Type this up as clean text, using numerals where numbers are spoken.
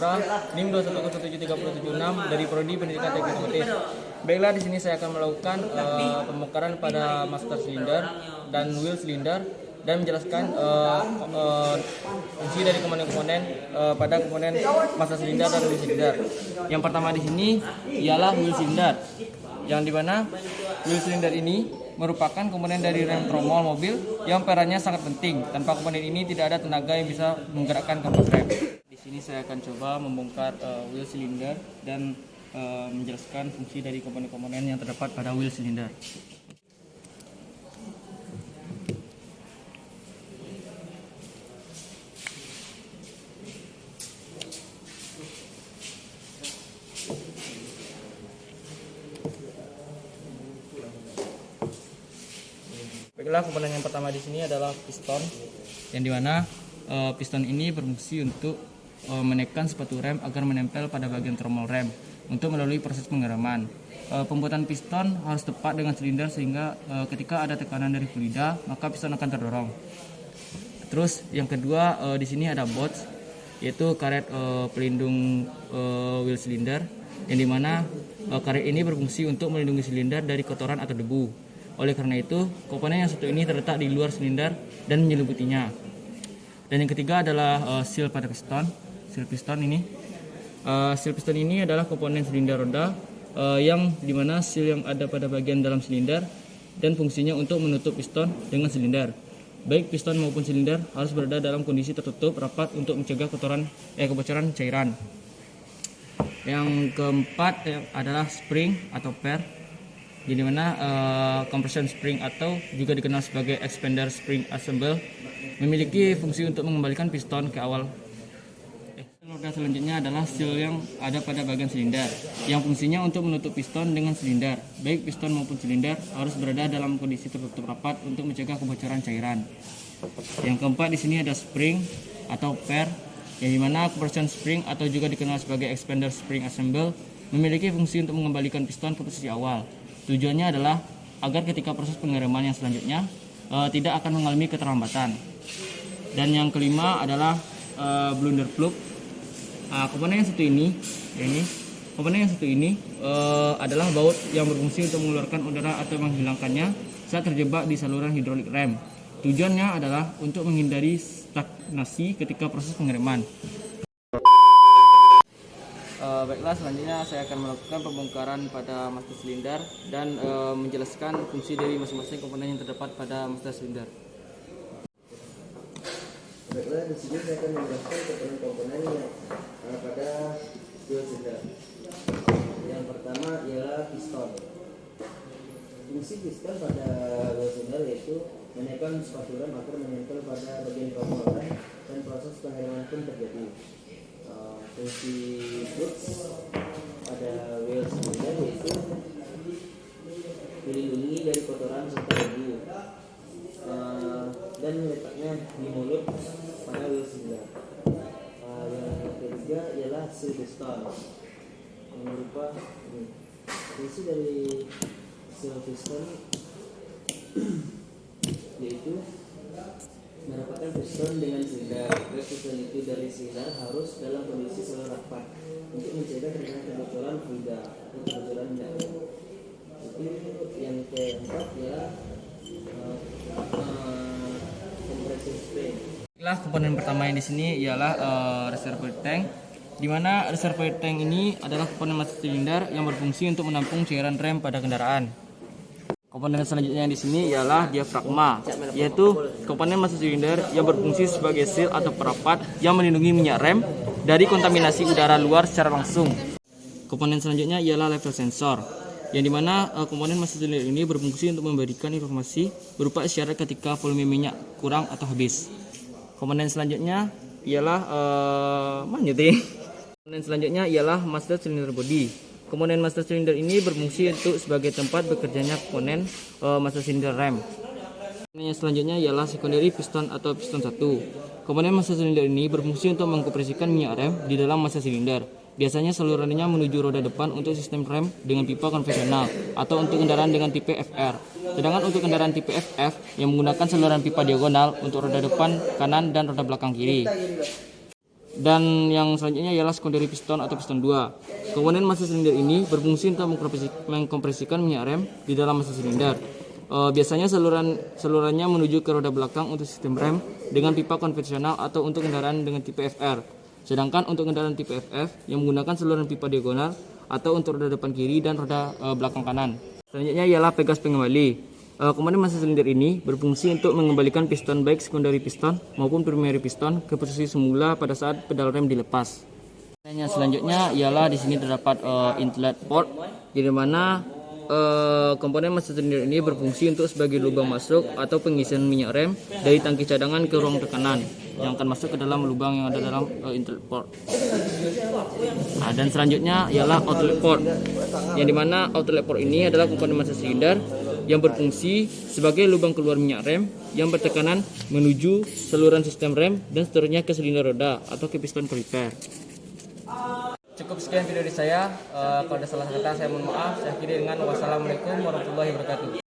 Mahasiswa NIM 2117376 dari Prodi Pendidikan Teknik Otomotif. Baiklah, di sini saya akan melakukan pembongkaran pada master silinder dan wheel silinder dan menjelaskan fungsi dari komponen-komponen pada komponen master silinder dan wheel silinder. Yang pertama di sini ialah wheel silinder, yang dimana wheel silinder ini merupakan komponen dari rem tromol mobil yang perannya sangat penting. Tanpa komponen ini tidak ada tenaga yang bisa menggerakkan kampas rem. Di sini saya akan coba membongkar wheel silinder dan menjelaskan fungsi dari komponen-komponen yang terdapat pada wheel silinder. Baiklah, komponen yang pertama di sini adalah piston, yang dimana piston ini berfungsi untuk menekan sepatu rem agar menempel pada bagian tromol rem untuk melalui proses pengereman. Pembuatan piston harus tepat dengan silinder sehingga ketika ada tekanan dari fluida maka piston akan terdorong. Terus yang kedua di sini ada bots, yaitu karet pelindung wheel silinder, yang dimana karet ini berfungsi untuk melindungi silinder dari kotoran atau debu. Oleh karena itu, komponen yang satu ini terletak di luar silinder dan menyeliputinya. Dan yang ketiga adalah seal pada piston. Seal piston ini adalah komponen silinder roda yang dimana seal yang ada pada bagian dalam silinder dan fungsinya untuk menutup piston dengan silinder. Baik piston maupun silinder harus berada dalam kondisi tertutup rapat untuk mencegah kebocoran cairan. Yang keempat adalah spring atau per, di mana compression spring atau juga dikenal sebagai expander spring assemble memiliki fungsi untuk mengembalikan piston ke awal. Roda selanjutnya adalah seal yang ada pada bagian silinder yang fungsinya untuk menutup piston dengan silinder. Baik piston maupun silinder harus berada dalam kondisi tertutup rapat untuk mencegah kebocoran cairan. Yang keempat di sini ada spring atau per, yang dimana compression spring atau juga dikenal sebagai expander spring assemble memiliki fungsi untuk mengembalikan piston ke posisi awal. Tujuannya adalah agar ketika proses pengereman yang selanjutnya tidak akan mengalami keterlambatan. Dan yang kelima adalah blunder plug. Komponen yang satu ini adalah baut yang berfungsi untuk mengeluarkan udara atau menghilangkannya saat terjebak di saluran hidrolik rem. Tujuannya adalah untuk menghindari stagnasi ketika proses pengereman. Baiklah, selanjutnya saya akan melakukan pembongkaran pada master silinder dan menjelaskan fungsi dari masing-masing komponen yang terdapat pada master silinder. Baiklah, di sini saya akan menjelaskan komponen-komponen yang pada wheel silinder. Yang pertama ialah piston. Fungsi piston pada wheel silinder yaitu menekan sepatu rem agar menempel pada bagian tromol rem dan proses pengereman pun terjadi. Fungsi clutch pada wheel silinder yaitu melindungi dari kotoran serta debu dan letaknya di mulut pada wheel silinder. Yang ketiga ialah seal piston, yang berupa fungsi dari seal piston yaitu merapatkan piston dengan silinder. Piston itu dari silinder harus dalam kondisi selalu rapat untuk mencegah terjadinya kebocoran fluida atau kebocoran minyak. Itu yang keempat ialah compression spring. Komponen pertama yang di sini ialah reservoir tank, di mana reservoir tank ini adalah komponen master silinder yang berfungsi untuk menampung cairan rem pada kendaraan. Komponen selanjutnya yang di sini ialah diafragma, yaitu komponen master silinder yang berfungsi sebagai seal atau perapat yang melindungi minyak rem dari kontaminasi udara luar secara langsung. Komponen selanjutnya ialah level sensor, yang dimana komponen master silinder ini berfungsi untuk memberikan informasi berupa isyarat ketika volume minyak kurang atau habis. Komponen selanjutnya ialah Komponen selanjutnya ialah master cylinder body. Komponen master cylinder ini berfungsi untuk sebagai tempat bekerjanya komponen master cylinder rem. Yang selanjutnya ialah secondary piston atau piston 1. Komponen master cylinder ini berfungsi untuk mengkompresikan minyak rem di dalam master cylinder. Biasanya salurannya menuju roda depan untuk sistem rem dengan pipa konvensional atau untuk kendaraan dengan tipe FR. Sedangkan untuk kendaraan tipe FF yang menggunakan saluran pipa diagonal untuk roda depan kanan dan roda belakang kiri. Dan yang selanjutnya ialah secondary piston atau piston 2. Komponen massa silinder ini berfungsi untuk mengkompresikan minyak rem di dalam massa silinder. Biasanya salurannya menuju ke roda belakang untuk sistem rem dengan pipa konvensional atau untuk kendaraan dengan tipe FR. Sedangkan untuk kendaraan tipe FF yang menggunakan saluran pipa diagonal atau untuk roda depan kiri dan roda belakang kanan. Selanjutnya ialah pegas pengembali. Komponen massa silinder ini berfungsi untuk mengembalikan piston baik secondary piston maupun primary piston ke posisi semula pada saat pedal rem dilepas. Yang selanjutnya ialah di sini terdapat inlet port, di mana komponen massa silinder ini berfungsi untuk sebagai lubang masuk atau pengisian minyak rem dari tangki cadangan ke ruang tekanan yang akan masuk ke dalam lubang yang ada dalam inlet port. Dan selanjutnya ialah outlet port, yang dimana outlet port ini adalah komponen massa silinder yang berfungsi sebagai lubang keluar minyak rem yang bertekanan menuju saluran sistem rem dan seterusnya ke silinder roda atau ke piston kaliper. Cukup sekian video dari saya. Kalau ada salah kata saya mohon maaf. Saya akhiri dengan wassalamualaikum warahmatullahi wabarakatuh.